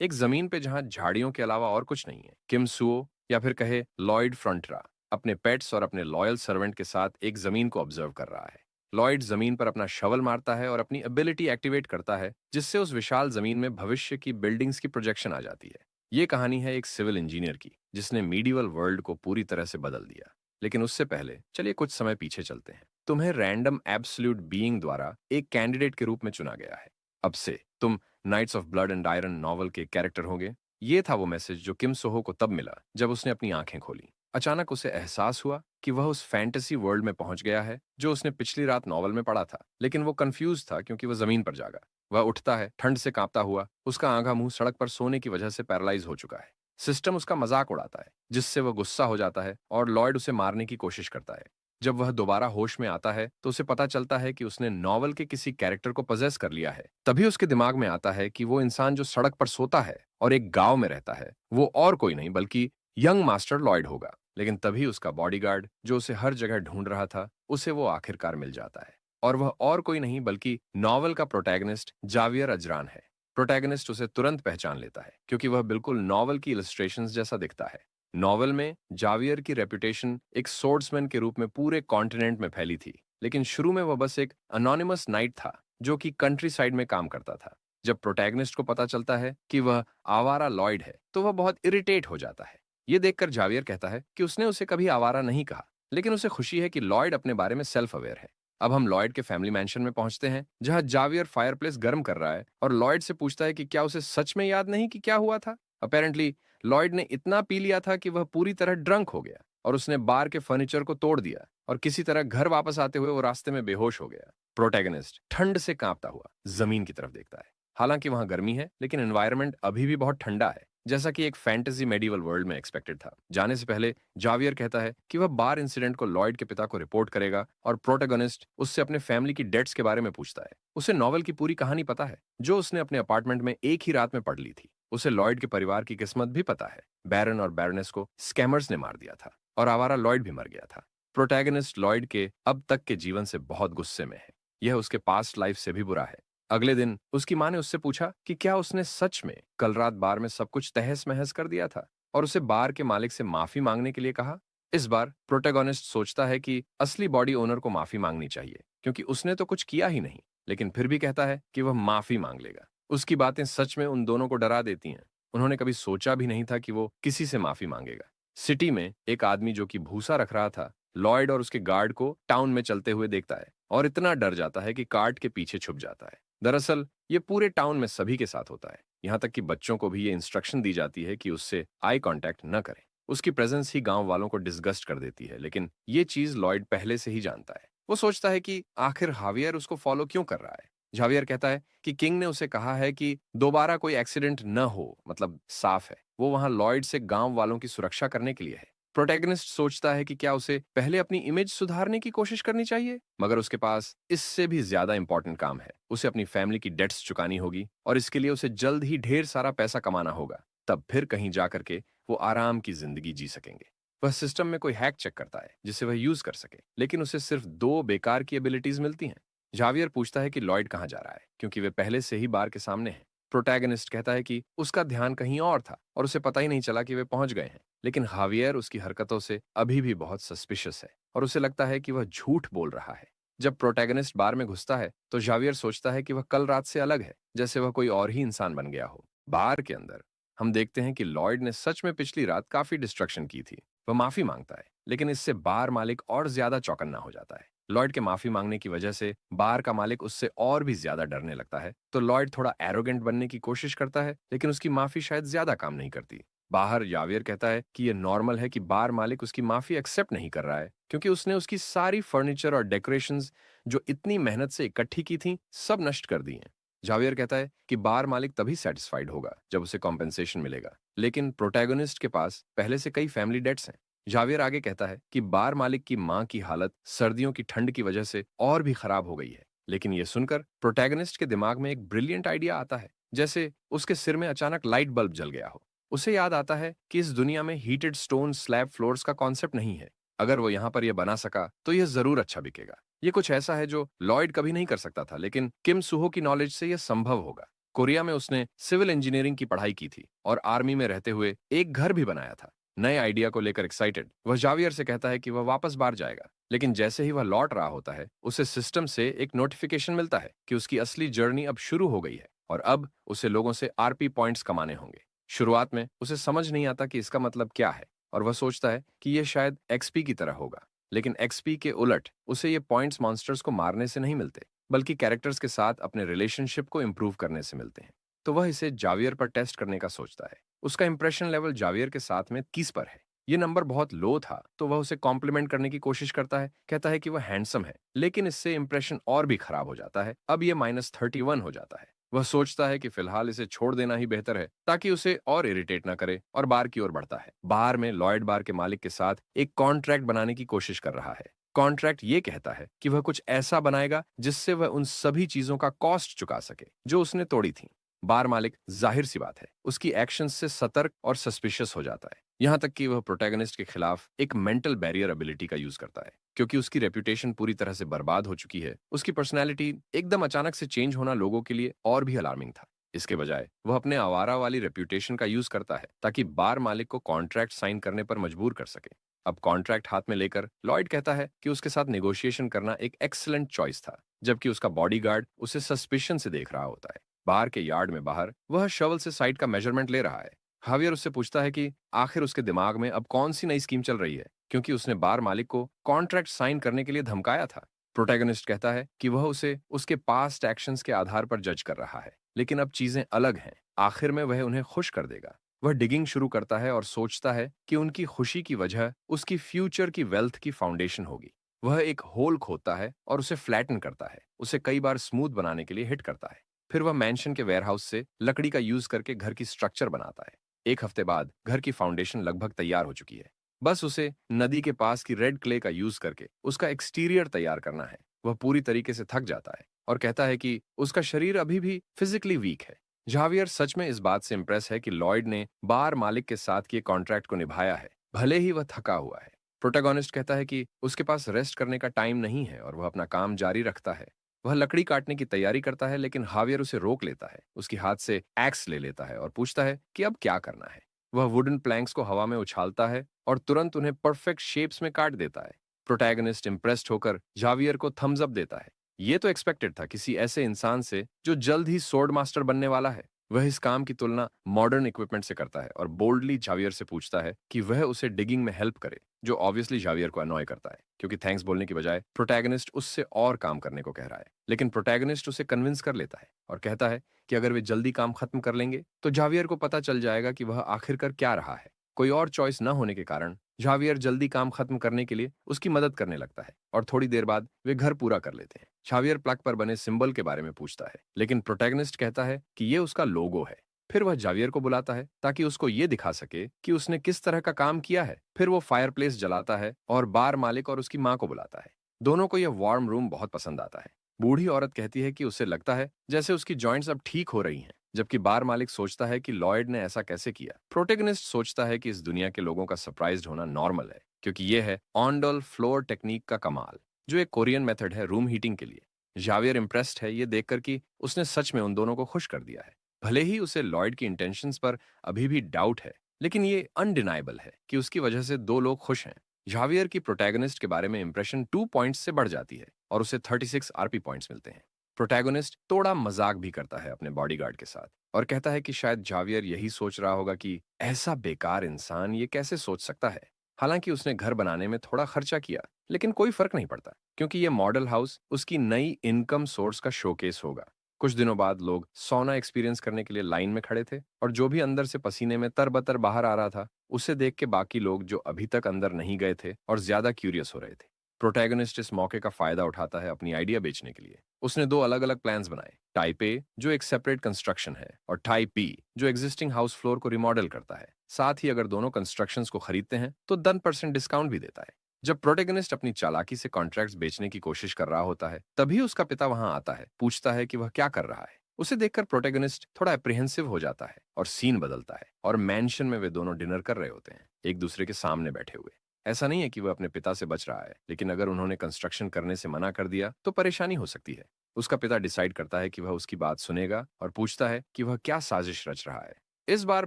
एक जमीन पे जहां झाड़ियों के अलावा और कुछ नहीं है। किम सुओ या फिर कहे लॉयड फ्रंटरा अपने पेट्स और अपने लॉयल सर्वेंट के साथ एक जमीन को ऑब्जर्व कर रहा है। लॉयड जमीन पर अपना शवल मारता है और अपनी एबिलिटी एक्टिवेट करता है, जिससे उस विशाल जमीन में भविष्य की बिल्डिंग्स की प्रोजेक्शन आ जाती है। ये कहानी है एक सिविल इंजीनियर की, जिसने मीडिवल वर्ल्ड को पूरी तरह से बदल दिया। लेकिन उससे पहले चलिए कुछ समय पीछे चलते हैं। तुम्हें रैंडम एब्सोल्यूट बीइंग द्वारा एक कैंडिडेट के रूप में चुना गया है। अब से तुम knights of blood and iron novel के कैरेक्टर होंगे। ये था वो मैसेज जो किम सोहो को तब मिला जब उसने अपनी आंखें खोली। अचानक उसे एहसास हुआ कि वह उस फैंटेसी वर्ल्ड में पहुंच गया है जो उसने पिछली रात नॉवल में पढ़ा था। लेकिन वो कंफ्यूज था क्योंकि वह जमीन पर जागा। वह उठता है ठंड से कांपता हुआ, उसका आंखा मुंह सड़क पर सोने की वजह से पैरालाइज हो चुका है। सिस्टम उसका मजाक उड़ाता है, जिससे वह गुस्सा हो जाता है और लॉयड उसे मारने की कोशिश करता है। जब वह दोबारा होश में आता है तो उसे पता चलता है कि उसने नॉवल के किसी कैरेक्टर को पजेस कर लिया है। तभी उसके दिमाग में आता है कि वो इंसान जो सड़क पर सोता है और एक गांव में रहता है, वो और कोई नहीं बल्कि यंग मास्टर लॉयड होगा। लेकिन तभी उसका बॉडीगार्ड जो उसे हर जगह ढूंढ रहा था, उसे वो आखिरकार मिल जाता है। और वह और कोई नहीं बल्कि नॉवल का प्रोटैगनिस्ट जावियर अजरान है। प्रोटैगनिस्ट उसे तुरंत पहचान लेता है क्योंकि वह बिल्कुल नॉवल की इलस्ट्रेशंस जैसा दिखता है। नॉवल में जावियर की रेपुटेशन एक सोर्ड्समैन के रूप में पूरे कॉन्टिनेंट में फैली थी, लेकिन शुरू में वह बस एक अनोनिमस नाइट था जो कि कंट्री साइड में काम करता था। जब प्रोटैगनिस्ट को पता चलता है कि वह आवारा लॉयड है, तो वह बहुत इरिटेट हो जाता है। ये देखकर जावियर कहता है कि उसने उसे कभी आवारा नहीं कहा, लेकिन उसे खुशी है कि लॉयड अपने बारे में सेल्फ अवेयर है। अब हम लॉयड के फैमिली मैंशन में पहुंचते हैं, जहां जावियर फायरप्लेस गर्म कर रहा है और लॉयड से पूछता है कि क्या उसे सच में याद नहीं कि क्या हुआ था। अपेरेंटली लॉयड ने इतना पी लिया था कि वह पूरी तरह ड्रंक हो गया और उसने बार के फर्नीचर को तोड़ दिया और किसी तरह घर वापस आते हुए वो रास्ते में बेहोश हो गया। प्रोटैगनिस्ट ठंड से कांपता हुआ जमीन की तरफ देखता है। हालांकि वहां गर्मी है, लेकिन एनवायरनमेंट अभी भी बहुत ठंडा है, जैसा कि एक फैंटेसी मेडिवल वर्ल्ड में एक्सपेक्टेड था। जाने से पहले जावियर कहता है कि वह बार इंसिडेंट को लॉयड के पिता को रिपोर्ट करेगा और प्रोटैगनिस्ट उससे अपने फैमिली की डेट्स के बारे में पूछता है। उसे नॉवल की पूरी कहानी पता है, जो उसने अपने अपार्टमेंट में एक ही रात में पढ़ ली थी। उसे लॉयड के परिवार की किस्मत भी पता है। बैरन और बैरनेस को स्कैमर्स ने मार दिया था और आवारा लॉयड भी मर गया था। प्रोटैगनिस्ट लॉयड के अब तक के जीवन से बहुत गुस्से में है। यह उसके पास्ट लाइफ से भी बुरा है। अगले दिन उसकी माँ ने उससे पूछा कि क्या उसने सच में कल रात बार में सब कुछ तहस-महस कर दिया था, और उसे बार के मालिक से माफी मांगने के लिए कहा। इस बार प्रोटैगनिस्ट सोचता है कि असली बॉडी ओनर को माफी मांगनी चाहिए क्योंकि उसने तो कुछ किया ही नहीं, लेकिन फिर भी कहता है कि वह माफी मांग लेगा। उसकी बातें सच में उन दोनों को डरा देती हैं। उन्होंने कभी सोचा भी नहीं था कि वो किसी से माफी मांगेगा। सिटी में एक आदमी जो कि भूसा रख रहा था, लॉयड और उसके गार्ड को टाउन में चलते हुए देखता है और इतना डर जाता है कि कार्ट के पीछे छुप जाता है। दरअसल ये पूरे टाउन में सभी के साथ होता है, यहाँ तक कि बच्चों को भी ये इंस्ट्रक्शन दी जाती है कि उससे आई कांटेक्ट न करें। उसकी प्रेजेंस ही गांव वालों को डिसगस्ट कर देती है, लेकिन ये चीज लॉयड पहले से ही जानता है। वो सोचता है कि आखिर हावियर उसको फॉलो क्यों कर रहा है। जावियर कहता है कि किंग ने उसे कहा है कि दोबारा कोई एक्सीडेंट न हो, मतलब साफ है वो वहां लॉयड से गांव वालों की सुरक्षा करने के लिए है। प्रोटैगनिस्ट सोचता है कि क्या उसे पहले अपनी इमेज सुधारने की कोशिश करनी चाहिए, मगर उसके पास इससे भी ज्यादा इंपॉर्टेंट काम है। उसे अपनी फैमिली की डेट्स चुकानी होगी और इसके लिए उसे जल्द ही ढेर सारा पैसा कमाना होगा। तब फिर कहीं जा करके वो आराम की जिंदगी जी सकेंगे। वह सिस्टम में कोई हैक चेक करता है जिसे वह यूज कर सके, लेकिन उसे सिर्फ दो बेकार की एबिलिटीज मिलती हैं। जावियर पूछता है कि लॉयड कहाँ जा रहा है, क्योंकि वे पहले से ही बार के सामने हैं। प्रोटैगनिस्ट कहता है कि उसका ध्यान कहीं और था और उसे पता ही नहीं चला कि वे पहुंच गए हैं। लेकिन हावियर उसकी हरकतों से अभी भी बहुत सस्पिशियस है और उसे लगता है कि वह झूठ बोल रहा है। जब प्रोटैगनिस्ट बार में घुसता है तो जावियर सोचता है कि वह कल रात से अलग है, जैसे वह कोई और ही इंसान बन गया हो। बार के अंदर हम देखते हैं कि लॉयड ने सच में पिछली रात काफी डिस्ट्रक्शन की थी। वह माफी मांगता है, लेकिन इससे बार मालिक और ज्यादा चौकन्ना हो जाता है। लॉयड के माफी मांगने की वजह से बार का मालिक उससे और भी ज्यादा डरने लगता है, तो लॉयड थोड़ा एरोगेंट बनने की कोशिश करता है, लेकिन उसकी माफी शायद ज्यादा काम नहीं करती। बाहर यावियर कहता है कि यह नॉर्मल है कि बार मालिक उसकी माफी एक्सेप्ट नहीं कर रहा है, क्योंकि उसने उसकी सारी फर्नीचर और डेकोरेशंस जो इतनी मेहनत से इकट्ठी की थी, सब नष्ट कर दी हैं। जावियर कहता है कि बार मालिक तभी सेटिस्फाइड होगा जब उसे कॉम्पेंसेशन मिलेगा, लेकिन प्रोटैगनिस्ट के पास पहले से कई फैमिली डेट्स हैं। जावियर आगे कहता है कि बार मालिक की मां की हालत सर्दियों की ठंड की वजह से और भी खराब हो गई है। लेकिन यह सुनकर प्रोटैगनिस्ट के दिमाग में एक ब्रिलियंट आइडिया आता है, जैसे उसके सिर में अचानक लाइट बल्ब जल गया हो। उसे याद आता है कि इस दुनिया में हीटेड स्टोन स्लैब फ्लोर्स का कॉन्सेप्ट नहीं है। अगर वो यहाँ पर यह बना सका तो यह जरूर अच्छा बिकेगा। ये कुछ ऐसा है जो लॉयड कभी नहीं कर सकता था, लेकिन किम सुहो की नॉलेज से यह संभव होगा। कोरिया में उसने सिविल इंजीनियरिंग की पढ़ाई की थी और आर्मी में रहते हुए एक घर भी बनाया था। नए आइडिया को लेकर एक्साइटेड, वह जावियर से कहता है कि वह वापस बाहर जाएगा, लेकिन जैसे ही वह लौट रहा होता है, उसे सिस्टम से एक नोटिफिकेशन मिलता है कि उसकी असली जर्नी अब शुरू हो गई है और अब उसे लोगों से आरपी पॉइंट्स कमाने होंगे। शुरुआत में उसे समझ नहीं आता कि इसका मतलब क्या है और वह सोचता है कि यह शायद एक्सपी की तरह होगा, लेकिन एक्सपी के उलट उसे ये पॉइंट्स मॉन्स्टर्स को मारने से नहीं मिलते, बल्कि कैरेक्टर्स के साथ अपने रिलेशनशिप को इंप्रूव करने से मिलते हैं। तो वह इसे जावियर पर टेस्ट करने का सोचता है। उसका इंप्रेशन लेवल जावियर के साथ में 30 पर है। ये नंबर बहुत लो था, तो वह उसे कॉम्प्लीमेंट करने की कोशिश करता है, कहता है कि वह हैंडसम है, लेकिन इससे इंप्रेशन और भी खराब हो जाता है। अब ये -31 हो जाता है। वह सोचता है कि फिलहाल इसे छोड़ देना ही बेहतर है, ताकि उसे और इरिटेट ना करे, और बार की ओर बढ़ता है। बार में लॉयड बार के मालिक के साथ एक कॉन्ट्रैक्ट बनाने की कोशिश कर रहा है। कॉन्ट्रैक्ट ये कहता है कि वह कुछ ऐसा बनाएगा जिससे वह उन सभी चीजों का कॉस्ट चुका सके जो उसने तोड़ी थी। बार मालिक, जाहिर सी बात है, उसकी एक्शंस से सतर्क और सस्पिशियस हो जाता है, यहां तक कि वह प्रोटैगनिस्ट के खिलाफ एक मेंटल बैरियर एबिलिटी का यूज करता है। क्योंकि उसकी रेपुटेशन पूरी तरह से बर्बाद हो चुकी है, उसकी पर्सनैलिटी एकदम अचानक से चेंज होना लोगों के लिए और भी अलार्मिंग था। इसके बजाय वह अपने आवारा वाली रेप्यूटेशन का यूज करता है ताकि बार मालिक को कॉन्ट्रैक्ट साइन करने पर मजबूर कर सके। अब कॉन्ट्रैक्ट हाथ में लेकर लॉयड कहता है कि उसके साथ नेगोशिएशन करना एक एक्सीलेंट चॉइस था, जबकि उसका बॉडीगार्ड उसे सस्पिशन से देख रहा होता है। बाहर के यार्ड में बाहर वह शवल से साइट का मेजरमेंट ले रहा है। हावियर उससे पूछता है कि आखिर उसके दिमाग में अब कौन सी नई स्कीम चल रही है, क्योंकि उसने बार मालिक को कॉन्ट्रैक्ट साइन करने के लिए धमकाया था। प्रोटैगनिस्ट कहता है कि वह उसे उसके पास्ट एक्शंस के आधार पर जज कर रहा है, लेकिन अब चीजें अलग हैं। आखिर में वह उन्हें खुश कर देगा। वह डिगिंग शुरू करता है और सोचता है कि उनकी खुशी की वजह उसकी फ्यूचर की वेल्थ की फाउंडेशन होगी। वह एक होल खोदता है और उसे फ्लैटन करता है, उसे कई बार स्मूथ बनाने के लिए हिट करता है। फिर वह मैंशन के वेयरहाउस से लकड़ी का यूज करके घर की स्ट्रक्चर बनाता है। एक हफ्ते बाद घर की फाउंडेशन लगभग तैयार हो चुकी है। बस उसे नदी के पास की रेड क्ले का यूज करके उसका एक्सटीरियर तैयार करना है। वह पूरी तरीके से थक जाता है और कहता है कि उसका शरीर अभी भी फिजिकली वीक है। जावियर सच में इस बात से इंप्रेस है कि लॉयड ने बार मालिक के साथ किए कॉन्ट्रैक्ट को निभाया है, भले ही वह थका हुआ है। प्रोटैगनिस्ट कहता है कि उसके पास रेस्ट करने का टाइम नहीं है और वह अपना काम जारी रखता है। वह लकड़ी काटने की तैयारी करता है, लेकिन हावियर उसे रोक लेता है, उसके हाथ से एक्स ले लेता है और पूछता है कि अब क्या करना है। वह वुडन प्लैंक्स को हवा में उछालता है और तुरंत उन्हें परफेक्ट शेप्स में काट देता है। प्रोटैगनिस्ट इंप्रेस्ड होकर जावियर को थम्स अप देता है। ये तो एक्सपेक्टेड था किसी ऐसे इंसान से जो जल्द ही सोर्ड मास्टर बनने वाला है। वह इस काम की तुलना मॉडर्न इक्विपमेंट से करता है और बोल्डली जावियर से पूछता है कि वह उसे डिगिंग में हेल्प करे, जो ऑब्वियसली जावियर को अनॉय करता है, क्योंकि थैंक्स बोलने की बजाय प्रोटैगनिस्ट उससे और काम करने को कह रहा है। लेकिन प्रोटैगनिस्ट उसे कन्विंस कर लेता है और कहता है कि अगर वे जल्दी काम खत्म कर लेंगे तो जावियर को पता चल जाएगा कि वह आखिरकार क्या रहा है। कोई और चॉइस न होने के कारण जावियर जल्दी काम खत्म करने के लिए उसकी मदद करने लगता है और थोड़ी देर बाद वे घर पूरा कर लेते हैं। जावियर प्लग पर बने सिंबल के बारे में पूछता है, लेकिन प्रोटैगनिस्ट कहता है कि ये उसका लोगो है। फिर वह जावियर को बुलाता है ताकि उसको ये दिखा सके कि उसने किस तरह का काम किया है। फिर वो फायरप्लेस जलाता है और बार मालिक और उसकी माँ को बुलाता है। दोनों को यह वार्म रूम बहुत पसंद आता है। बूढ़ी औरत कहती है कि उसे लगता है जैसे उसकी जॉइंट्स अब ठीक हो रही हैं, जबकि बार मालिक सोचता है कि लॉयड ने ऐसा कैसे किया। प्रोटेगनिस्ट सोचता है कि इस दुनिया के लोगों का सरप्राइज्ड होना नॉर्मल है, क्योंकि यह है ऑनडोल फ्लोर टेक्निक का कमाल, जो एक कोरियन मेथड है रूम हीटिंग के लिए। जावियर इम्प्रेस्ड है ये देखकर कि उसने सच में उन दोनों को खुश कर दिया है। भले ही उसे लॉयड की इंटेंशंस पर अभी भी डाउट है, लेकिन ये अनडिनाइबल है कि उसकी वजह से दो लोग खुश हैं। जावियर की प्रोटैगनिस्ट के बारे में इंप्रेशन 2 पॉइंट्स से बढ़ जाती है और उसे 36 आरपी पॉइंट्स मिलते हैं। प्रोटैगनिस्ट थोड़ा मजाक भी करता है अपने बॉडीगार्ड के साथ और कहता है कि शायद जावियर यही सोच रहा होगा कि ऐसा बेकार इंसान ये कैसे सोच सकता है। हालांकि उसने घर बनाने में थोड़ा खर्चा किया, लेकिन कोई फर्क नहीं पड़ता, क्योंकि ये मॉडल हाउस उसकी नई इनकम सोर्स का शोकेस होगा। कुछ दिनों बाद लोग सोना एक्सपीरियंस करने के लिए लाइन में खड़े थे और जो भी अंदर से पसीने में तरबतर बाहर आ रहा था, उसे देख के बाकी लोग जो अभी तक अंदर नहीं गए थे और ज्यादा क्यूरियस हो रहे थे। प्रोटैगनिस्ट इस मौके का फायदा उठाता है अपनी आइडिया बेचने के लिए। उसने दो अलग अलग प्लान्स बनाए, टाइप ए जो एक सेपरेट कंस्ट्रक्शन है और टाइप बी जो एग्जिस्टिंग हाउस फ्लोर को रिमॉडल करता है। साथ ही अगर दोनों कंस्ट्रक्शंस को खरीदते हैं तो 10% डिस्काउंट भी देता है। जब प्रोटेगनिस्ट अपनी चालाकी से कॉन्ट्रैक्ट्स बेचने की कोशिश कर रहा होता है, तभी उसका पिता वहां आता है, पूछता है कि वह क्या कर रहा है। उसे देखकर प्रोटेगनिस्ट थोड़ा अप्रिहेंसिव हो जाता है और सीन बदलता है और मैंशन में वे दोनों डिनर कर रहे होते हैं, एक दूसरे के सामने बैठे हुए। ऐसा नहीं है कि वह अपने पिता से बच रहा है, लेकिन अगर उन्होंने कंस्ट्रक्शन करने से मना कर दिया तो परेशानी हो सकती है। उसका पिता डिसाइड करता है कि वह उसकी बात सुनेगा और पूछता है कि वह क्या साजिश रच रहा है। इस बार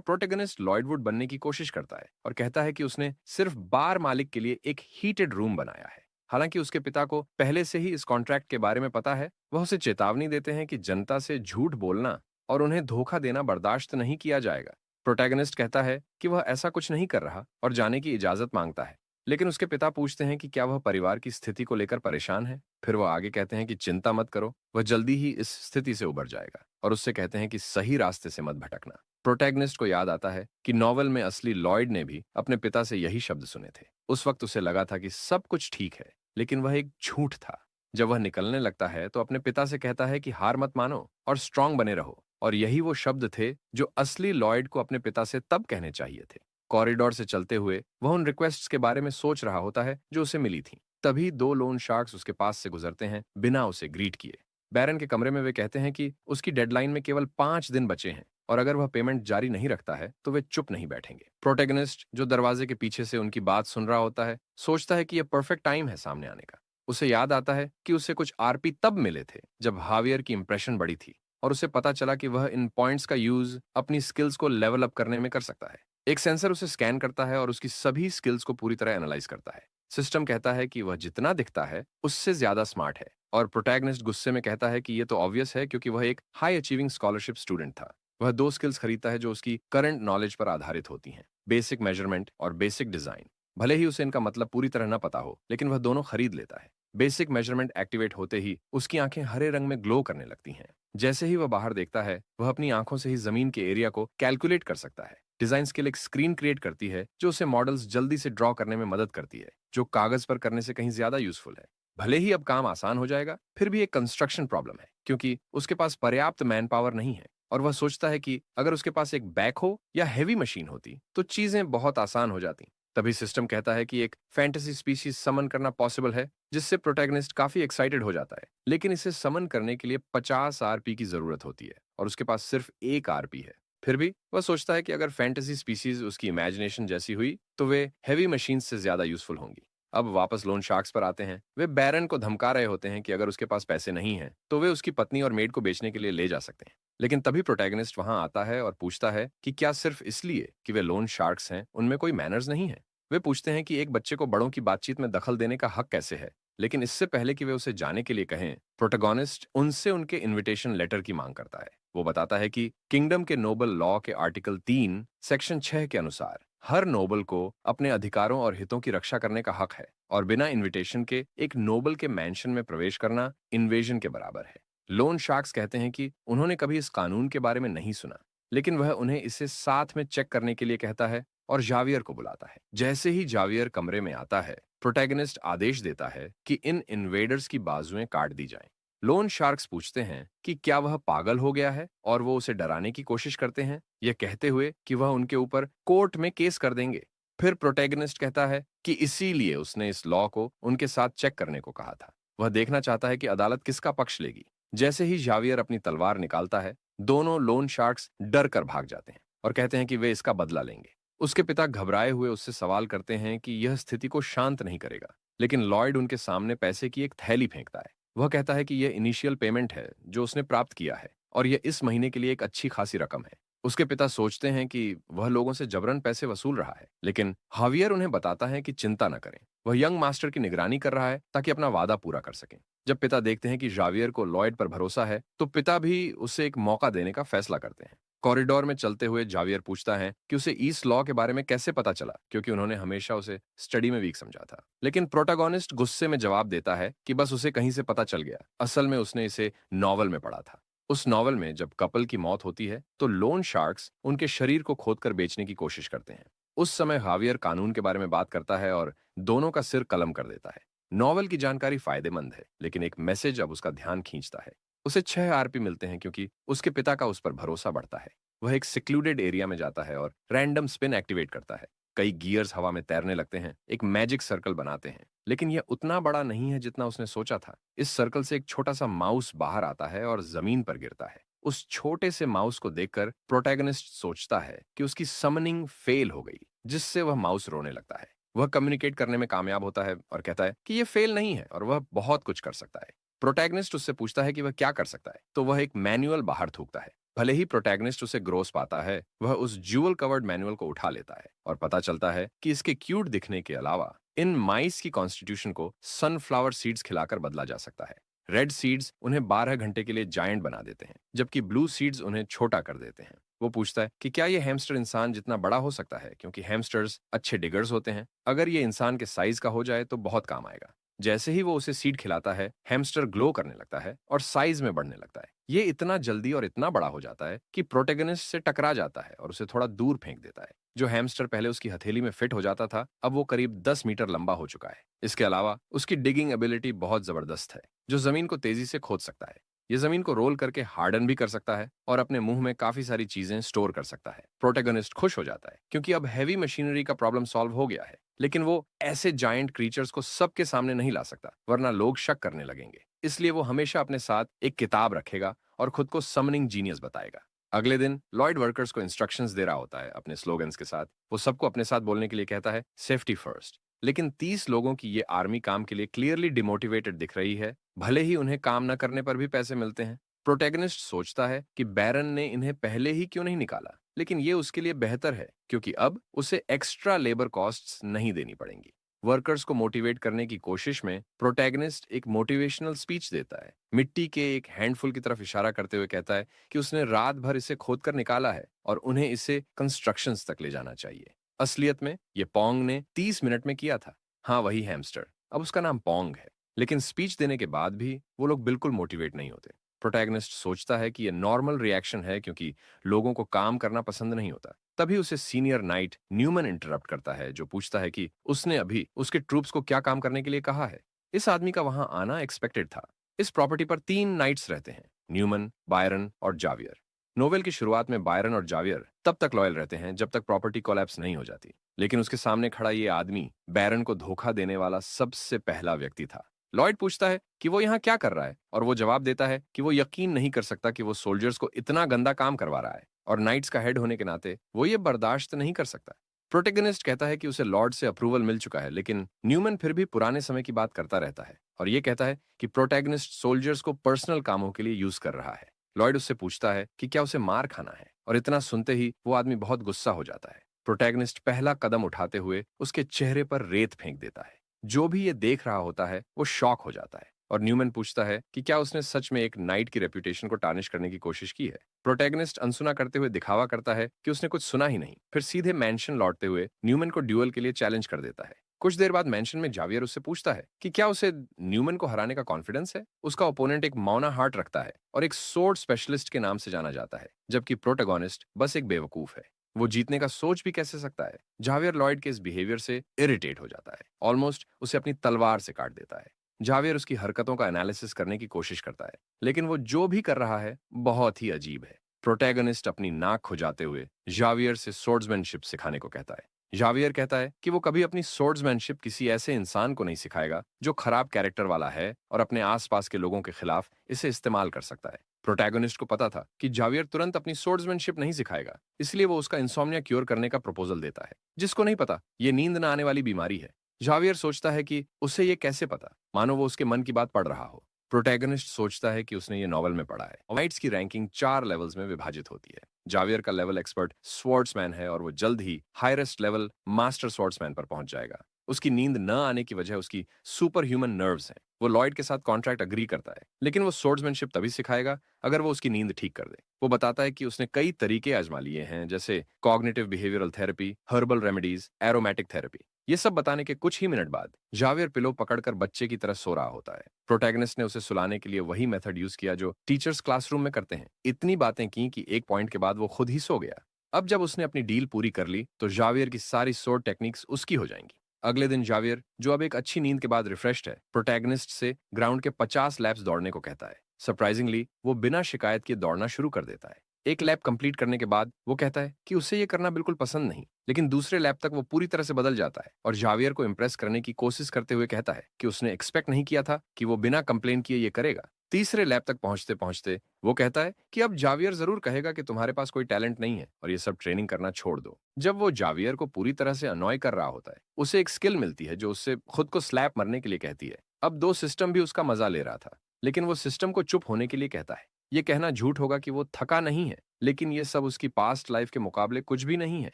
प्रोटेगनिस्ट लॉयडवुड बनने की कोशिश करता है और कहता है कि उसने सिर्फ बार मालिक के लिए एक हीटेड रूम बनाया है। हालांकि उसके पिता को पहले से ही इस कॉन्ट्रैक्ट के बारे में पता है, वह उसे चेतावनी देते हैं कि जनता से झूठ बोलना और उन्हें धोखा देना बर्दाश्त नहीं किया जाएगा। प्रोटैगनिस्ट कहता है कि वह ऐसा कुछ नहीं कर रहा और जाने की इजाजत मांगता है। लेकिन उसके पिता पूछते हैं कि क्या वह परिवार की स्थिति को लेकर परेशान है। फिर वह आगे कहते हैं कि चिंता मत करो, वह जल्दी ही इस स्थिति से उबर जाएगा, और उससे कहते हैं कि सही रास्ते से मत भटकना। प्रोटैगनिस्ट को याद आता है कि नॉवेल में असली लॉयड ने भी अपने पिता से यही शब्द सुने थे। उस वक्त उसे लगा था कि सब कुछ ठीक है, लेकिन वह एक झूठ था। जब वह निकलने लगता है तो अपने पिता से कहता है कि हार मत मानो और स्ट्रांग बने रहो, और यही वो शब्द थे जो असली लॉयड को अपने पिता से तब कहने चाहिए थे। कॉरिडोर से चलते हुए वह उन रिक्वेस्ट्स के बारे में सोच रहा होता है जो उसे मिली थी। तभी दो लोन शार्क्स उसके पास से गुजरते हैं बिना उसे ग्रीट किए। बैरन के कमरे में वे कहते हैं कि उसकी डेडलाइन में केवल 5 दिन बचे हैं और अगर वह पेमेंट जारी नहीं रखता है तो वे चुप नहीं बैठेंगे। प्रोटेगनिस्ट, जो दरवाजे के पीछे से उनकी बात सुन रहा होता है, सोचता है कि यह परफेक्ट टाइम है सामने आने का। उसे याद आता है कि उसे कुछ आरपी तब मिले थे जब हावियर की इंप्रेशन बड़ी थी और उसे पता चला कि वह इन पॉइंट्स का यूज अपनी स्किल्स को लेवल अप करने में कर सकता है। एक सेंसर उसे स्कैन करता है और उसकी सभी स्किल्स को पूरी तरह एनालाइज करता है। सिस्टम कहता है कि वह जितना दिखता है उससे ज्यादा स्मार्ट है, और प्रोटैगनिस्ट गुस्से में कहता है कि यह तो ऑब्वियस है क्योंकि वह एक हाई अचीविंग स्कॉलरशिप स्टूडेंट था। वह दो स्किल्स खरीदता है जो उसकी करंट नॉलेज पर आधारित होती हैं, बेसिक मेजरमेंट और बेसिक डिजाइन। भले ही उसे इनका मतलब पूरी तरह न पता हो, लेकिन वह दोनों खरीद लेता है। बेसिक मेजरमेंट एक्टिवेट होते ही उसकी आंखें हरे रंग में ग्लो करने लगती हैं। जैसे ही वह बाहर देखता है, वह अपनी आंखों से ही जमीन के एरिया को कैलकुलेट कर सकता है। डिजाइन स्किल एक स्क्रीन क्रिएट करती है जो उसे मॉडल्स जल्दी से ड्रॉ करने में मदद करती है, जो कागज पर करने से कहीं ज्यादा यूजफुल है। भले ही अब काम आसान हो जाएगा, फिर भी एक कंस्ट्रक्शन प्रॉब्लम है क्योंकि उसके पास पर्याप्त मैन पावर नहीं है, और वह सोचता है कि अगर उसके पास एक बैकहो या हैवी मशीन होती तो चीजें बहुत आसान हो जाती। तभी सिस्टम कहता है कि एक फैंटेसी स्पीशीज समन करना पॉसिबल है, जिससे प्रोटैगनिस्ट काफी एक्साइटेड हो जाता है। लेकिन इसे समन करने के लिए 50 आरपी की जरूरत होती है और उसके पास सिर्फ एक आरपी है। फिर भी वह सोचता है कि अगर फैंटेसी स्पीशीज उसकी इमेजिनेशन जैसी हुई तो वे हैवी मशीन से ज्यादा यूजफुल होंगी। अब वापस लोन शार्क्स पर आते हैं। वे बैरन को धमका रहे होते हैं कि अगर उसके पास पैसे नहीं हैं तो वे उसकी पत्नी और मेड को बेचने के लिए ले जा सकते हैं। लेकिन तभी प्रोटैगनिस्ट वहां आता है और पूछता है कि क्या सिर्फ इसलिए कि वे लोन शार्क्स हैं उनमें कोई मैनर्स नहीं है। वे पूछते हैं कि एक बच्चे को बड़ों की बातचीत में दखल देने का हक कैसे है। लेकिन इससे पहले कि वे उसे जाने के लिए कहें, प्रोटोगोनिस्ट उनसे उनके इनविटेशन लेटर की मांग करता है। वो बताता है कि किंगडम के नोबल लॉ के आर्टिकल 3 सेक्शन 6 के अनुसार हर नोबल को अपने अधिकारों और हितों की रक्षा करने का हक है, और बिना इनविटेशन के एक नोबल के मैंशन में प्रवेश करना इन्वेजन के बराबर है। लोन शार्क्स कहते हैं कि उन्होंने कभी इस कानून के बारे में नहीं सुना, लेकिन वह उन्हें इसे साथ में चेक करने के लिए कहता है और जावियर को बुलाता है। जैसे ही जावियर कमरे में आता है, प्रोटैगनिस्ट आदेश देता है कि इन इन्वेडर्स की बाजुएं काट दी जाएं। लोन शार्क्स पूछते हैं कि क्या वह पागल हो गया है, और वो उसे डराने की कोशिश करते हैं, यह कहते हुए कि वह उनके ऊपर कोर्ट में केस कर देंगे। फिर प्रोटैगनिस्ट कहता है कि इसीलिए उसने इस लॉ को उनके साथ चेक करने को कहा था। वह देखना चाहता है कि अदालत किसका पक्ष लेगी। जैसे ही जावियर अपनी तलवार निकालता है, दोनों लोन शार्क्स डर कर भाग जाते हैं और कहते हैं कि वे इसका बदला लेंगे। उसके पिता घबराए हुए उससे सवाल करते हैं कि यह स्थिति को शांत नहीं करेगा, लेकिन लॉयड उनके सामने पैसे की एक थैली फेंकता है। वह कहता है कि यह इनिशियल पेमेंट है जो उसने प्राप्त किया है, और यह इस महीने के लिए एक अच्छी खासी रकम है। उसके पिता सोचते हैं कि वह लोगों से जबरन पैसे वसूल रहा है, लेकिन हावियर उन्हें बताता है कि चिंता न करें, वह यंग मास्टर की निगरानी कर रहा है ताकि अपना वादा पूरा कर सकें। जब पिता देखते हैं कि जावियर को लॉयड पर भरोसा है, तो पिता भी उसे एक मौका देने का फैसला करते हैं। कॉरिडोर में चलते हुए जावियर पूछता है कि उसे ईस्ट लॉ के बारे में कैसे पता चला, क्योंकि उन्होंने हमेशा उसे स्टडी में वीक समझा था। लेकिन प्रोटोगोनिस्ट गुस्से में जवाब देता है कि बस उसे कहीं से पता चल गया, असल में उसने इसे नॉवल में पढ़ा था। उस नॉवल में जब कपल की मौत होती है तो लोन शार्क्स उनके शरीर को खोदकर बेचने की कोशिश करते हैं। उस समय हावियर कानून के बारे में बात करता है और दोनों का सिर कलम कर देता है। नॉवल की जानकारी फायदेमंद है, लेकिन एक मैसेज अब उसका ध्यान खींचता है। उसे 6 आरपी मिलते हैं क्योंकि उसके पिता का उस पर भरोसा बढ़ता है। वह एक सिक्लूडेड एरिया में जाता है और रैंडम स्पिन एक्टिवेट करता है। कई गियर्स हवा में तैरने लगते हैं, एक मैजिक सर्कल बनाते हैं, लेकिन यह उतना बड़ा नहीं है जितना उसने सोचा था। इस सर्कल से एक छोटा सा माउस बाहर आता है और जमीन पर गिरता है। उस छोटे से माउस को देखकर प्रोटैगनिस्ट सोचता है कि उसकी समनिंग फेल हो गई, जिससे वह माउस रोने लगता है। वह कम्युनिकेट करने में कामयाब होता है और कहता है कि यह फेल नहीं है और वह बहुत कुछ कर सकता है। प्रोटैगनिस्ट उससे पूछता है कि वह क्या कर सकता है, तो वह एक मैनुअल बाहर थूकता है। भले ही प्रोटैगनिस्ट उसे ग्रोस पाता है, वह उस ज्यूल कवर्ड मैनुअल को उठा लेता है और पता चलता है कि इसके क्यूट दिखने के अलावा इन माइस की कॉन्स्टिट्यूशन को सनफ्लावर सीड्स खिलाकर बदला जा सकता है। रेड सीड्स उन्हें 12 घंटे के लिए जायंट बना देते हैं, जबकि ब्लू सीड्स उन्हें छोटा कर देते हैं। वो पूछता है कि क्या ये हैमस्टर इंसान जितना बड़ा हो सकता है, क्योंकि हैमस्टर्स अच्छे डिगर्स होते हैं। अगर ये इंसान के साइज का हो जाए तो बहुत काम आएगा। जैसे ही वो उसे सीड खिलाता है, हैमस्टर ग्लो करने लगता है और साइज में बढ़ने लगता है। ये इतना जल्दी और इतना बड़ा हो जाता है कि प्रोटेगनिस्ट से टकरा जाता है और उसे थोड़ा दूर फेंक देता है। जो हैमस्टर पहले उसकी हथेली में फिट हो जाता था, अब वो करीब 10 मीटर लंबा हो चुका है। इसके अलावा उसकी डिगिंग एबिलिटी बहुत जबरदस्त है, जो जमीन को तेजी से खोद सकता है। ये जमीन को रोल करके हार्डन भी कर सकता है और अपने मुंह में काफी सारी चीजें स्टोर कर सकता है। प्रोटेगनिस्ट खुश हो जाता है क्योंकि अब हैवी मशीनरी का प्रॉब्लम सॉल्व हो गया है। लेकिन वो ऐसे जायंट क्रीचर्स को सबके सामने नहीं ला सकता, वरना लोग शक करने लगेंगे। इसलिए वो हमेशा अपने साथ एक किताब रखेगा और खुद को समनिंग जीनियस बताएगा। अगले दिन लॉयड वर्कर्स को इंस्ट्रक्शंस दे रहा होता है अपने स्लोगन्स के साथ। वो सबको अपने साथ बोलने के लिए कहता है, सेफ्टी फर्स्ट। लेकिन 30 लोगों की ये आर्मी काम के लिए क्लियरली डिमोटिवेटेड दिख रही है, भले ही उन्हें काम न करने पर भी पैसे मिलते हैं। प्रोटैगनिस्ट सोचता है कि बैरन ने इन्हें पहले ही क्यों नहीं निकाला, लेकिन ये उसके लिए बेहतर है क्योंकि अब उसे एक्स्ट्रा लेबर कॉस्ट्स नहीं देनी पड़ेंगी। वर्कर्स को मोटिवेट करने की कोशिश में प्रोटैगनिस्ट एक मोटिवेशनल स्पीच देता है। मिट्टी के एक हैंडफुल की तरफ इशारा करते हुए कहता है कि उसने रात भर इसे खोदकर निकाला है और उन्हें इसे कंस्ट्रक्शंस तक ले जाना चाहिए। असलियत में ये पोंग ने 30 मिनट में किया था। हाँ, वही हैमस्टर, अब उसका नाम पोंग है। लेकिन स्पीच देने के बाद भी वो लोग बिल्कुल मोटिवेट नहीं होते। प्रोटैगनिस्ट सोचता है कि ये नॉर्मल रिएक्शन है क्योंकि लोगों को काम करना पसंद नहीं होता। तभी उसे सीनियर नाइट न्यूमन इंटरप्ट करता है, जो पूछता है कि उसने अभी उसके ट्रूप्स को क्या काम करने के लिए कहा है। इस आदमी का वहां आना एक्सपेक्टेड था। इस प्रॉपर्टी पर 3 नाइट्स रहते हैं, न्यूमन, बायरन और जावियर। नोवेल की शुरुआत में बायरन और जावियर तब तक लॉयल रहते हैं जब तक प्रॉपर्टी कोलैप्स नहीं हो जाती। लेकिन उसके सामने खड़ा ये आदमी बैरन को धोखा देने वाला सबसे पहला व्यक्ति था। लॉयड पूछता है कि वो यहाँ क्या कर रहा है और वो जवाब देता है कि वो यकीन नहीं कर सकता कि वो सोल्जर्स को इतना गंदा काम करवा रहा है और नाइट्स का हेड होने के नाते वो ये बर्दाश्त नहीं कर सकता। प्रोटेगनिस्ट कहता है कि उसे लॉर्ड से अप्रूवल मिल चुका है, लेकिन न्यूमन फिर भी पुराने समय की बात करता रहता है और ये कहता है कि प्रोटेगनिस्ट सोल्जर्स को पर्सनल कामों के लिए यूज कर रहा है। लॉयड उससे पूछता है कि क्या उसे मार खाना है और इतना सुनते ही वो आदमी बहुत गुस्सा हो जाता है। प्रोटैगनिस्ट पहला कदम उठाते हुए उसके चेहरे पर रेत फेंक देता है। जो भी ये देख रहा होता है वो शॉक हो जाता है और न्यूमन पूछता है कि क्या उसने सच में एक नाइट की रेपुटेशन को टार्निश करने की कोशिश की है। प्रोटैगनिस्ट अनसुना करते हुए दिखावा करता है कि उसने कुछ सुना ही नहीं। फिर सीधे मैंशन लौटते हुए न्यूमन को ड्यूअल के लिए चैलेंज कर देता है। कुछ देर बाद मैंशन में जावियर उससे पूछता है कि क्या उसे न्यूमन को हराने का कॉन्फिडेंस है। उसका ओपोनेंट एक मौना हार्ट रखता है और एक सोर्ड स्पेशलिस्ट के नाम से जाना जाता है, जबकि प्रोटैगनिस्ट बस एक बेवकूफ है। वो जीतने का सोच भी कैसे सकता है। जावियर लॉयड के इस बिहेवियर से इरिटेट हो जाता है, ऑलमोस्ट उसे अपनी तलवार से काट देता है। जावियर उसकी हरकतों का एनालिसिस करने की कोशिश करता है, लेकिन वो जो भी कर रहा है बहुत ही अजीब है। प्रोटैगनिस्ट अपनी नाक खुजाते हुए जावियर से सोर्ड्समैनशिप सिखाने को कहता है। जावियर कहता है कि वो कभी अपनी सोर्ड्समैनशिप किसी ऐसे इंसान को नहीं सिखाएगा जो खराब कैरेक्टर वाला है और अपने आसपास के लोगों के खिलाफ इसे इस्तेमाल कर सकता है। प्रोटैगनिस्ट को पता था कि जावियर तुरंत अपनी सोर्ड्समैनशिप नहीं सिखाएगा, इसलिए वो उसका इंसोम्निया क्योर करने का प्रपोजल देता है, जिसको नहीं पता ये नींद न आने वाली बीमारी है। जावियर सोचता है कि उसे ये कैसे पता, मानो वो उसके मन की बात पढ़ रहा हो। प्रोटैगनिस्ट सोचता है कि उसने ये नॉवल में पढ़ा है। नाइट्स की रैंकिंग 4 लेवल्स में विभाजित होती है। जावियर का लेवल एक्सपर्ट स्वॉर्ड्समैन है और वो जल्द ही हाईएस्ट लेवल मास्टर स्वॉर्ड्समैन पर पहुंच जाएगा। उसकी नींद न आने की वजह उसकी सुपर ह्यूमन नर्व्स हैं। वो लॉयड के साथ कॉन्ट्रैक्ट अग्री करता है, लेकिन वो स्वॉर्ड्समैनशिप तभी सिखाएगा अगर वो उसकी नींद ठीक कर दे। वो बताता है कि उसने कई तरीके आजमा लिए हैं, जैसे cognitive behavioural therapy, herbal remedies, aromatic therapy. ये सब बताने के कुछ ही मिनट बाद जावियर पिलो पकड़कर बच्चे की तरह सो रहा होता है। प्रोटैगनिस्ट ने उसे सुलाने के लिए वही मेथड यूज किया जो टीचर्स क्लासरूम में करते हैं। इतनी बातें की कि एक पॉइंट के बाद वो खुद ही सो गया। अब जब उसने अपनी डील पूरी कर ली तो जावियर की सारी सोर टेक्निक्स उसकी हो जाएंगी। अगले दिन जावियर, जो अब एक अच्छी नींद के बाद रिफ्रेश्ड है, प्रोटैगनिस्ट से ग्राउंड के 50 लैप्स दौड़ने को कहता है। सरप्राइजिंगली वो बिना शिकायत के दौड़ना शुरू कर देता है। एक लैप कंप्लीट करने के बाद वो कहता है कि उसे ये करना बिल्कुल पसंद नहीं, लेकिन दूसरे लैप तक वो पूरी तरह से बदल जाता है और जावियर को इम्प्रेस करने की कोशिश करते हुए कहता है कि उसने एक्सपेक्ट नहीं किया था कि वो बिना कंप्लेन किए ये करेगा। तीसरे लैप तक पहुंचते पहुंचते वो कहता है कि अब जावियर जरूर कहेगा कि तुम्हारे पास कोई टैलेंट नहीं है और ये सब ट्रेनिंग करना छोड़ दो। जब वो जावियर को पूरी तरह से अनॉय कर रहा होता है, उसे एक स्किल मिलती है जो उससे खुद को स्लैप मरने के लिए कहती है। अब 2 सिस्टम भी उसका मजा ले रहा था, लेकिन वो सिस्टम को चुप होने के लिए कहता है। ये कहना झूठ होगा कि वो थका नहीं है, लेकिन ये सब उसकी पास्ट लाइफ के मुकाबले कुछ भी नहीं है।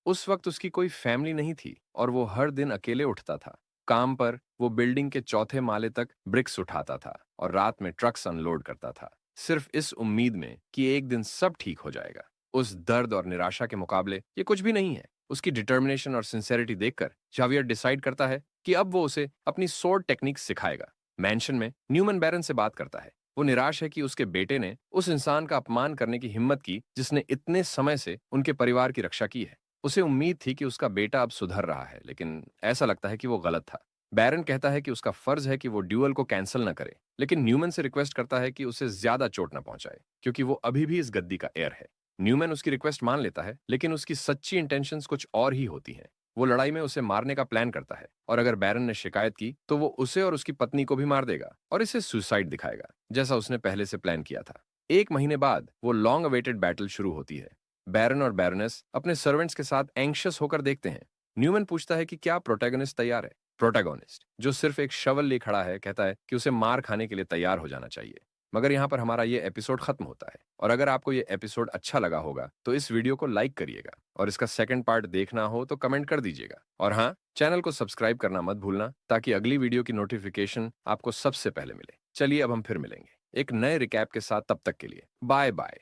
उस वक्त उसकी कोई फैमिली नहीं थी और वो हर दिन अकेले उठता था। काम पर वो बिल्डिंग के चौथे माले तक ब्रिक्स उठाता था और रात में ट्रक्स अनलोड करता था, सिर्फ इस उम्मीद में कि एक दिन सब ठीक हो जाएगा। उस दर्द और निराशा के मुकाबले ये कुछ भी नहीं है। उसकी डिटर्मिनेशन और सिंसेरिटी देखकर जावियर डिसाइड करता है कि अब वो उसे अपनी सोर्ड टेक्निक सिखाएगा। मैंशन में न्यूमन बैरन से बात करता है। वो निराश है कि उसके बेटे ने उस इंसान का अपमान करने की हिम्मत की जिसने इतने समय से उनके परिवार की रक्षा की है। उसे उम्मीद थी कि उसका बेटा अब सुधर रहा है, लेकिन ऐसा लगता है कि वो गलत था। बैरन कहता है कि उसका फर्ज है कि वो ड्यूअल को कैंसिल न करे, लेकिन न्यूमन से रिक्वेस्ट करता है कि उसे ज्यादा चोट न पहुंचाए, क्योंकि वो अभी भी इस गद्दी का एयर है। न्यूमैन उसकी रिक्वेस्ट मान लेता है, लेकिन उसकी सच्ची इंटेंशंस कुछ और ही होती हैं। वो लड़ाई में उसे मारने का प्लान करता है और अगर बैरन ने शिकायत की तो वो उसे और उसकी पत्नी को भी मार देगा और इसे सुसाइड दिखाएगा, जैसा उसने पहले से प्लान किया था। 1 महीने बाद वो लॉन्ग अवेटेड बैटल शुरू होती है। बैरन और बैरनेस अपने सर्वेंट्स के साथ एंग्शियस होकर देखते हैं। न्यूमैन पूछता है कि क्या प्रोटैगनिस्ट तैयार है। प्रोटैगोनिस्ट, जो सिर्फ एक शवल लिए खड़ा है, कहता है कि उसे मार खाने के लिए तैयार हो जाना चाहिए। मगर यहाँ पर हमारा ये एपिसोड खत्म होता है और अगर आपको ये एपिसोड अच्छा लगा होगा तो इस वीडियो को लाइक करिएगा और इसका सेकंड पार्ट देखना हो तो कमेंट कर दीजिएगा। और हाँ, चैनल को सब्सक्राइब करना मत भूलना ताकि अगली वीडियो की नोटिफिकेशन आपको सबसे पहले मिले। चलिए अब हम फिर मिलेंगे एक नए रिकैप के साथ। तब तक के लिए बाय बाय।